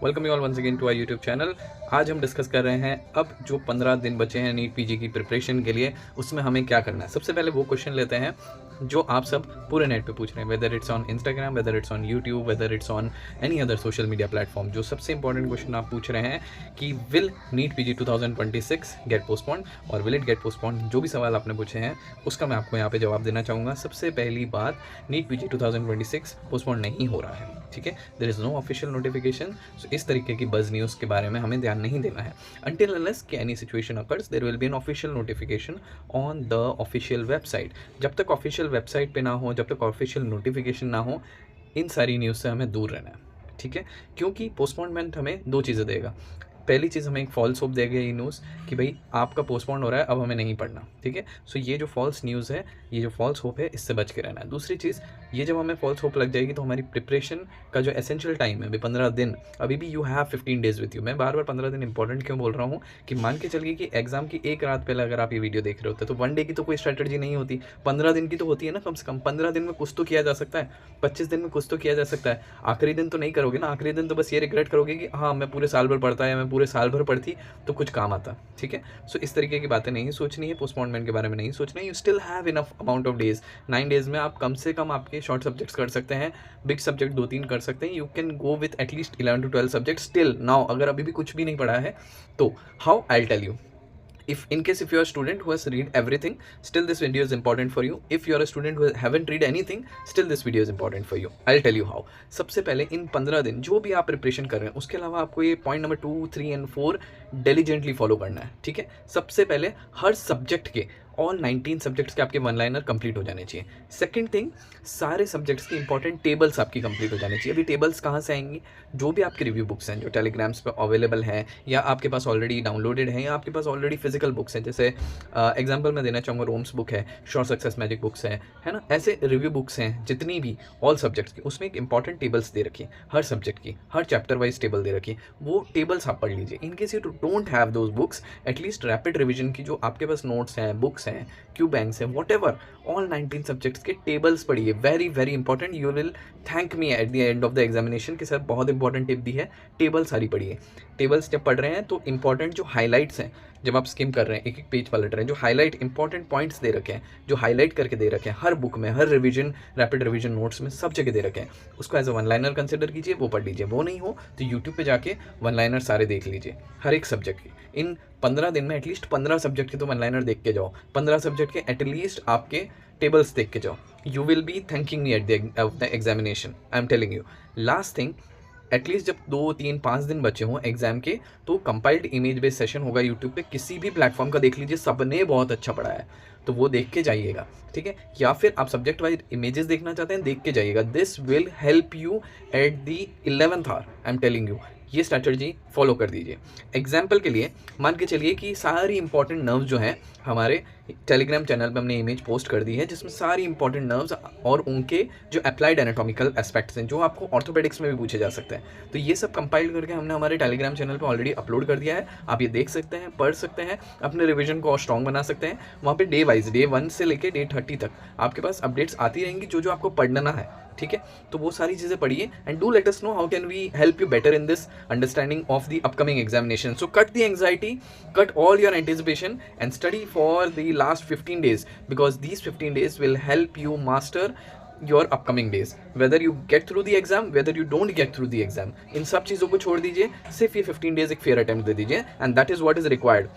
Welcome you all once again to our YouTube channel. आज हम discuss कर रहे हैं अब जो 15 दिन बचे हैं नीट पीजी की प्रिपरेशन के लिए, उसमें हमें क्या करना है। सबसे पहले वो क्वेश्चन लेते हैं जो आप सब पूरे नेट पे पूछ रहे हैं, whether it's on Instagram, whether it's on YouTube, whether it's on any other social media platform. जो सबसे इंपॉर्टेंट क्वेश्चन आप पूछ रहे हैं कि will NEET PG 2026 get postponed और विल इट गेट पोस्टपोन्ड। जो भी सवाल आपने पूछे हैं उसका मैं आपको यहाँ पे जवाब देना चाहूँगा। सबसे पहली बात, नीट पीजी 2026 पोस्टपोन्ड नहीं हो रहा है, ठीक है। There is no official notification. So इस तरीके की बज़ न्यूज़ के बारे में हमें ध्यान नहीं देना है। अनटिल अनलेस कि any situation occurs there will be an official notification on the official website. जब तक ऑफिशियल वेबसाइट पे ना हो, जब तक ऑफिशियल नोटिफिकेशन ना हो, इन सारी न्यूज़ से हमें दूर रहना है, ठीक है। क्योंकि पोस्टपोनमेंट हमें दो चीज़ें देगा। पहली चीज़, हमें एक फॉल्स होप देगा ये न्यूज़ कि भाई आपका पोस्टपोन हो रहा है, अब हमें नहीं पढ़ना, ठीक है। सो ये जो फॉल्स न्यूज़ है, ये जो फॉल्स होप है, इससे बच के रहना है। दूसरी चीज़, ये जब हमें फॉल्स होप लग जाएगी तो हमारी प्रिपरेशन का जो एसेंशियल टाइम है, अभी 15 दिन, अभी भी you have 15 days with you. मैं बार बार 15 दिन इंपॉर्टेंट क्यों बोल रहा हूँ कि मान के चलिए कि एग्जाम की एक रात पहले अगर आप ये वीडियो देख रहे होते तो वन डे की तो कोई स्ट्रैटेजी नहीं होती, 15 दिन की तो होती है ना। कम से कम 15 दिन में कुछ तो किया जा सकता है, 25 दिन में कुछ तो किया जा सकता है। आखिरी दिन तो नहीं करोगे ना, आखिरी दिन तो बस ये रिग्रेट करोगे कि हाँ मैं पूरे साल भर पढ़ता है, मैं पूरे साल भर पढ़ती तो कुछ काम आता, ठीक है। सो इस तरीके की बातें नहीं सोचनी है, पोस्टपोनमेंट के बारे में नहीं सोचना है। You still have enough amount of days. 9 days में आप कम से कम आपके शॉर्ट सब्जेक्ट्स कर सकते हैं, बिग सब्जेक्ट 2-3 कर सकते हैं। You can go with at least 11 to 12 subject still now. अगर अभी भी कुछ भी नहीं पढ़ा है तो how, I tell you. If in case if you are a student who has read everything, still this video is important for you. If you are a student who haven't read anything, still this video is important for you. I'll tell you how. सबसे पहले इन 15 दिन जो भी आप preparation कर रहे हैं, उसके अलावा आपको ये point number 2, 3 and 4 diligently follow करना है, ठीक है। सबसे पहले हर सब्जेक्ट के ऑल 19 सब्जेक्ट्स के आपके वन लाइनर कंप्लीट हो जाने चाहिए। सेकंड थिंग, सारे सब्जेक्ट्स की इंपॉर्टेंट टेबल्स आपकी कंप्लीट हो जानी चाहिए। अभी टेबल्स कहाँ से आएंगी? जो भी आपकी रिव्यू बुक्स हैं जो टेलीग्राम्स पे अवेलेबल हैं, या आपके पास ऑलरेडी डाउनलोडेड हैं, या आपके पास ऑलरेडी फिजिकल बुक्स हैं। जैसे एग्जांपल मैं देना चाहूँगा, रोम्स बुक है, शॉर्ट सक्सेस मैजिक बुक्स है ना। ऐसे रिव्यू बुक्स हैं जितनी भी ऑल सब्जेक्ट्स की, उसमें एक इंपॉर्टेंट टेबल्स दे रखी है हर सब्जेक्ट की, हर चैप्टर वाइज टेबल दे रखी है। वो टेबल्स आप पढ़ लीजिए। In case you don't have those books, at least rapid revision की जो आपके पास नोट्स हैं, बुक्स हैं, क्यू बैंक्स हैं, वॉट एवर, ऑल 19 सब्जेक्ट्स के टेबल्स पढ़िए। Very very important. You will thank me at the end of the examination के sir बहुत इंपॉर्टेंट टिप दी है। टेबल सारी पढ़िए। टेबल्स जब पढ़ रहे हैं तो इंपॉर्टेंट जो हाईलाइट्स हैं, जब आप स्किम कर रहे हैं, एक एक पेज पलट रहे हैं, जो हाईलाइट इंपॉर्टेंट पॉइंट्स दे रखे हैं, जो हाईलाइट करके दे रखे हैं हर बुक में, हर रिवीजन, रैपिड रिवीजन नोट्स में, सब जगह दे रखे हैं, उसको as a one liner consider कीजिए, वो पढ़ लीजिए। वो नहीं हो तो यूट्यूब पे जाके वन लाइनर सारे देख लीजिए हर एक सब्जेक्ट की। इन 15 दिन में एटलीस्ट 15 सब्जेक्ट के तो वन लाइनर देख के जाओ, 15 सब्जेक्ट के एटलीस्ट आपके टेबल्स देख के जाओ। You will be thanking me at the examination, I am telling you. Last thing, at least जब 2, 3, 5 दिन बचे हों एग्जाम के, तो कंपाइल्ड इमेज बेस्ड सेशन होगा यूट्यूब पे, किसी भी प्लेटफॉर्म का देख लीजिए, सबने बहुत अच्छा पढ़ा है, तो वो देख के जाइएगा, ठीक है। या फिर आप सब्जेक्ट वाइज इमेजेस देखना चाहते हैं, देख के जाइएगा। This will help you at the 11th hour, I am telling you. ये स्ट्रैटेजी फॉलो कर दीजिए। एग्जाम्पल के लिए मान के चलिए कि सारी इंपॉर्टेंट नर्व्स जो हैं, हमारे टेलीग्राम चैनल पे हमने इमेज पोस्ट कर दी है जिसमें सारी इंपॉर्टेंट नर्व्स और उनके जो अप्लाइड एनाटॉमिकल एस्पेक्ट्स हैं, जो आपको ऑर्थोपेडिक्स में भी पूछे जा सकते हैं, तो ये सब कंपाइल करके हमने हमारे टेलीग्राम चैनल पे ऑलरेडी अपलोड कर दिया है। आप ये देख सकते हैं, पढ़ सकते हैं, अपने रिविजन को और स्ट्रॉन्ग बना सकते हैं। वहाँ पे डे वाइज, डे 1 से लेकर डे 30 तक आपके पास अपडेट्स आती रहेंगी, जो जो आपको पढ़ना है, ठीक है। तो वो सारी चीज़ें पढ़िए and do let us know how can we help you better in this understanding of the upcoming examination. So cut the anxiety, cut all your anticipation and study for the last 15 days, because these 15 days will help you master your upcoming days, whether you get through the exam, whether you don't get through the exam। इन सब चीज़ों को छोड़ दीजिए, सिर्फ ये 15 days एक fair attempt दे दीजिए, and that is what is required.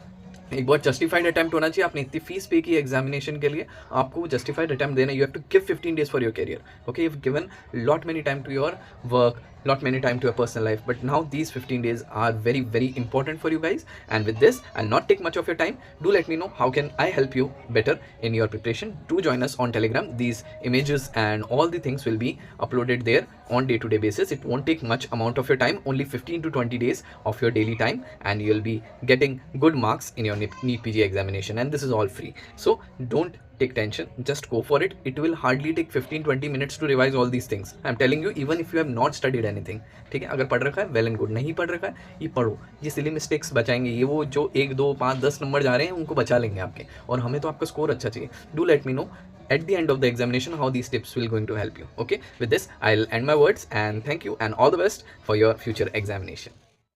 एक बहुत जस्टिफाइड अटेम्प्ट होना चाहिए। आपने इतनी फीस पे की एग्जामिनेशन के लिए, आपको जस्टिफाइड अटेम्प्ट देना। You have to give 15 days for your career, okay. You have given lot many time to your work, lot many time to your personal life, but now these 15 days are very very important for you guys. And with this, I'll not take much of your time. Do let me know how can I help you better in your preparation. Do join us on Telegram. These images and all the things will be uploaded there on day-to-day basis. It won't take much amount of your time, only 15 to 20 days of your daily time, and you'll be getting good marks in your NEET PG examination, and this is all free. So don't take tension, just go for it. It will hardly take 15-20 minutes to revise all these things. I'm telling you, even if you have not studied anything, ठीक है। अगर पढ़ रखा है well and good, नहीं पढ़ रखा है ये पढ़ो। ये सिली मिस्टेक्स बचाएंगे, ये वो जो 1, 2, 5, 10 नंबर जा रहे हैं उनको बचा लेंगे आपके, और हमें तो आपका स्कोर अच्छा चाहिए। Do let me know at the end of the examination how these tips will going to help you. Okay, with this I'll end my words and thank you and all the best for your future examination.